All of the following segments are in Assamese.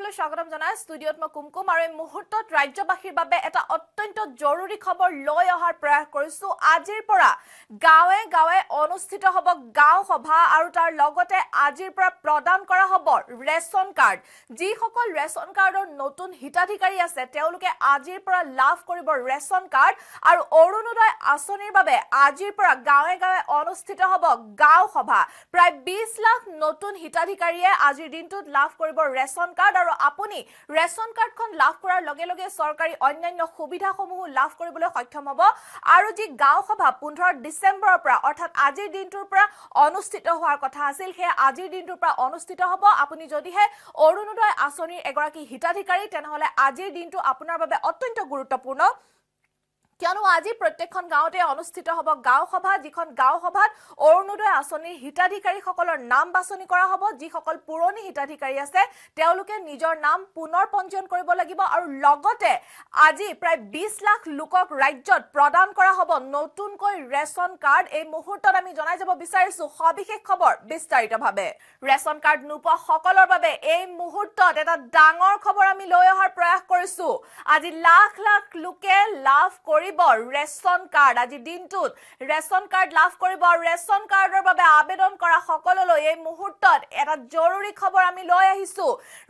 বুলেটিনলৈ স্বাগতম জনাই ষ্টুডিঅত মই কুমকুম আৰু এই মুহূৰ্তত ৰাজ্যবাসীৰ বাবে এটা অত্যন্ত জৰুৰী খবৰ লৈ অহাৰ প্ৰয়াস কৰিছো আজিৰ পৰা গাঁৱে গাঁৱে অনুষ্ঠিত হ'ব গাঁও সভা আৰু তাৰ লগতে আজিৰ পৰা প্ৰদান কৰা হ'ব ৰেচন কাৰ্ড যিসকল ৰেচন কাৰ্ডৰ নতুন হিতাধিকাৰী আছে তেওঁলোকে আজিৰ পৰা লাভ কৰিব ৰেচন কাৰ্ড আৰু অৰুণোদয় আঁচনিৰ বাবে আজিৰ পৰা গাঁৱে গাঁৱে অনুষ্ঠিত হ'ব গাঁও সভা প্ৰায় 20 লাখ নতুন হিতাধিকাৰীয়ে আজিৰ দিনটোত লাভ কৰিব ৰেচন কাৰ্ড আৰু আপুনি ৰেচন কাৰ্ডখন লাভ কৰাৰ লগে লগে চৰকাৰী অন্যান্য সুবিধাসমূহ লাভ কৰিবলৈ সক্ষম হ'ব আৰু যি গাঁও সভা 15 ডিসেম্বৰৰ পৰা অৰ্থাৎ আজিৰ দিনটোৰ পৰা অনুষ্ঠিত হোৱাৰ কথা আছিল সেই আজিৰ দিনটোৰ পৰা অনুষ্ঠিত হ'ব আপুনি যদিহে অৰুণোদয় আঁচনিৰ এগৰাকী হিতাধিকাৰী তেনেহলে আজিৰ দিনটো আপোনাৰ বাবে অত্যন্ত গুৰুত্বপূৰ্ণ কিয়নো আজি প্ৰত্যেকখন গাঁৱতে অনুষ্ঠিত হ'ব গাঁও সভা যিখন গাঁও সভাত অৰুণোদয় আঁচনিৰ হিতাধিকাৰীসকলৰ নাম বাছনি কৰা হ'ব যিসকল পুৰণি হিতাধিকাৰী আছে তেওঁলোকে নিজৰ নাম পুনৰ পঞ্জীয়ন কৰিব লাগিব আৰু লগতে আজি প্ৰায় 20 লাখ লোকক ৰাজ্যত প্ৰদান কৰা হ'ব নতুনকৈ ৰেচন কাৰ্ড এই মুহূৰ্তত আমি জনাই যাব বিচাৰিছো সবিশেষ খবৰ বিস্তাৰিতভাৱে ৰেচন কাৰ্ড নোপোৱা সকলৰ বাবে এই মুহূৰ্তত এটা ডাঙৰ খবৰ আমি লৈ অহাৰ প্ৰয়াস কৰিছো আজি লাখ লাখ লোকে লাভ কৰি ৰেচন কাৰ্ড আজি দিনটোত ৰেচন কাৰ্ড লাভ কৰিব ৰেচন কাৰ্ডৰ বাবে আবেদন কৰা সকললৈ এই মুহূৰ্তত এটা জৰুৰী খবৰ আমি লৈ আহিছো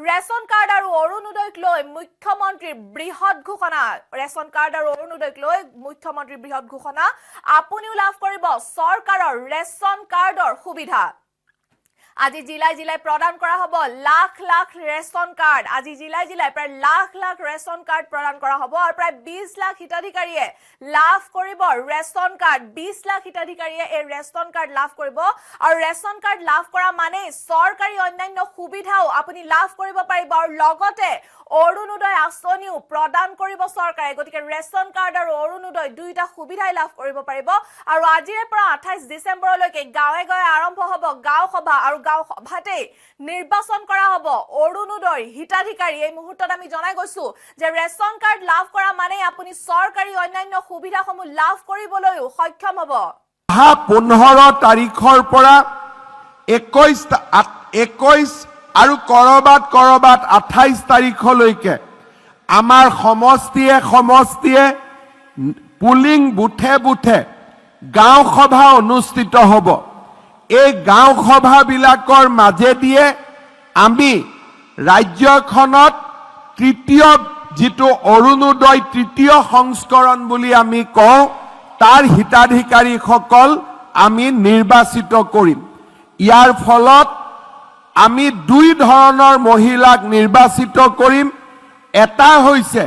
ৰেচন কাৰ্ড আৰু অৰুণোদয়ক লৈ মুখ্যমন্ত্ৰীৰ বৃহৎ ঘোষণা ৰেচন কাৰ্ড আৰু অৰুণোদয়ক লৈ মুখ্যমন্ত্ৰীৰ বৃহৎ ঘোষণা আপুনিও লাভ কৰিব চৰকাৰৰ ৰেচন কাৰ্ডৰ সুবিধা আজি জিলাই জিলাই প্ৰদান কৰা হ'ব লাখ লাখ ৰেচন কাৰ্ড আজি জিলাই জিলাই প্ৰায় লাখ লাখ ৰেচন কাৰ্ড প্ৰদান কৰা হ'ব আৰু প্ৰায় 20 লাখ হিতাধিকাৰীয়ে লাভ কৰিব ৰেচন কাৰ্ড 20 লাখ হিতাধিকাৰীয়ে এই ৰেচন কাৰ্ড লাভ কৰিব আৰু ৰেচন কাৰ্ড লাভ কৰা মানে চৰকাৰী অন্যান্য সুবিধাও আপুনি লাভ কৰিব পাৰিব আৰু লগতে অৰুণোদয় আঁচনিও প্ৰদান কৰিব চৰকাৰে গতিকে ৰেচন কাৰ্ড আৰু অৰুণোদয় দুইটা সুবিধাই লাভ কৰিব পাৰিব আৰু আজিৰ পৰা 28 ডিসেম্বৰলৈকে গাঁৱে গাঁৱে আৰম্ভ হ'ব গাঁও সভা আৰু গাঁও সভাতে নিৰ্বাচন কৰা হ'ব অৰুণোদয় হিতাধিকাৰী এই মুহূৰ্তত আমি জনাই গৈছো যে ৰেচন কাৰ্ড লাভ কৰা মানে আপুনি চৰকাৰী অন্যান্য সুবিধাসমূহ লাভ কৰিবলৈও সক্ষম হ'ব 15 তাৰিখৰ পৰা 21 আৰু কৰবাত 28 তাৰিখলৈকে আমাৰ সমষ্টিয়ে পুলিং বুথে বুথে গাঁও সভা অনুষ্ঠিত হ'ব এই গাঁও সভাবিলাকৰ মাজেদিয়ে আমি ৰাজ্যখনত তৃতীয় যিটো অৰুণোদয় তৃতীয় সংস্কৰণ বুলি আমি কওঁ তাৰ হিতাধিকাৰীসকল আমি নিৰ্বাচিত কৰিম ইয়াৰ ফলত আমি দুই ধৰণৰ মহিলাক নিৰ্বাচিত কৰিম এটা হৈছে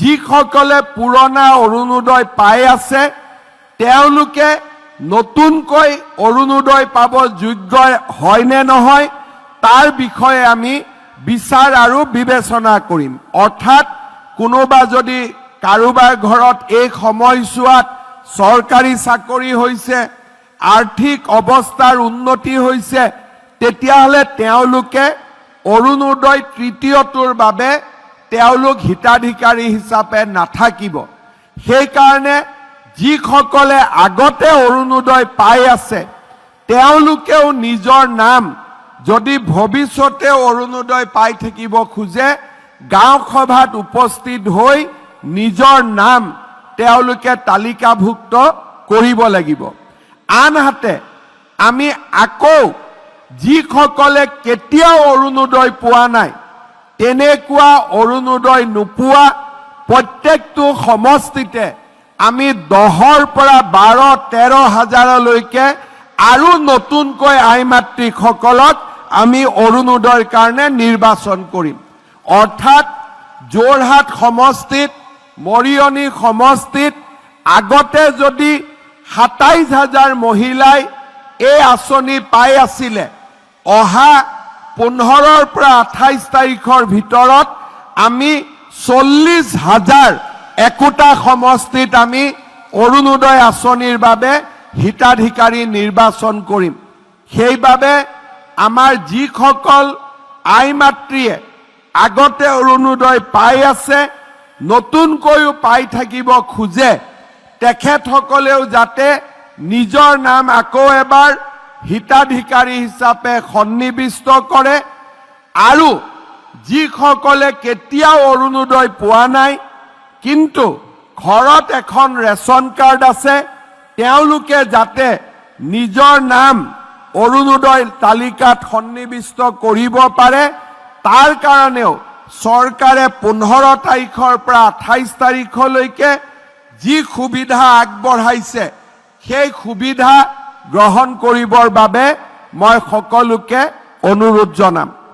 যিসকলে পুৰণা অৰুণোদয় পাই আছে তেওঁলোকে নতুনকৈ অৰুণোদয় পাব যোগ্য হয় নে নহয় তাৰ বিষয়ে আমি বিচাৰ আৰু বিবেচনা কৰিম অৰ্থাৎ কোনোবা যদি কাৰোবাৰ ঘৰত এই সময়ছোৱাত চৰকাৰী চাকৰি হৈছে আৰ্থিক অৱস্থাৰ উন্নতি হৈছে তেতিয়াহলে তেওঁলোকে অৰুণোদয় তৃতীয়টোৰ বাবে তেওঁলোক হিতাধিকাৰী হিচাপে নাথাকিব সেই কাৰণে যিসকলে আগতে অৰুণোদয় পাই আছে তেওঁলোকেও নিজৰ নাম যদি ভৱিষ্যতে অৰুণোদয় পাই থাকিব খুজে গাঁও সভাত উপস্থিত হৈ নিজৰ নাম তেওঁলোকে তালিকাভুক্ত কৰিব লাগিব আনহাতে আমি আকৌ যিসকলে কেতিয়াও অৰুণোদয় পোৱা নাই তেনেকুৱা অৰুণোদয় নোপোৱা প্ৰত্যেকটো সমষ্টিতে আমি 10ৰ পৰা 12-13 হাজাৰলৈকে আৰু নতুনকৈ আইমাতৃসকলক আমি অৰুণোদয়ৰ কাৰণে নিৰ্বাচন কৰিম অৰ্থাৎ যোৰহাট সমষ্টিত মৰিয়নি সমষ্টিত আগতে যদি 27,000 মহিলাই এই আঁচনি পাই আছিলে অহা 15ৰ পৰা 28 তাৰিখৰ ভিতৰত আমি 40,000 একোটা সমষ্টিত আমি অৰুণোদয় আঁচনিৰ বাবে হিতাধিকাৰী নিৰ্বাচন কৰিম সেইবাবে আমাৰ যিসকল আইমাতৃয়ে আগতে অৰুণোদয় পাই আছে নতুনকৈও পাই থাকিব খুজে তেখেতসকলেও যাতে নিজৰ নাম আকৌ এবাৰ হিতাধিকাৰী হিচাপে সন্নিবিষ্ট কৰে আৰু যিসকলে কেতিয়াও অৰুণোদয় পোৱা নাই কিন্তু ঘৰত এখন ৰেচন কাৰ্ড আছে তেওঁলোকে যাতে নিজৰ নাম অৰুণোদয় তালিকাত সন্নিবিষ্ট কৰিব পাৰে তাৰ কাৰণেও চৰকাৰে 15 তাৰিখৰ পৰা 28 তাৰিখলৈকে যি সুবিধা আগবঢ়াইছে সেই সুবিধা গ্ৰহণ কৰিবৰ বাবে মই সকলোকে অনুৰোধ জনাম।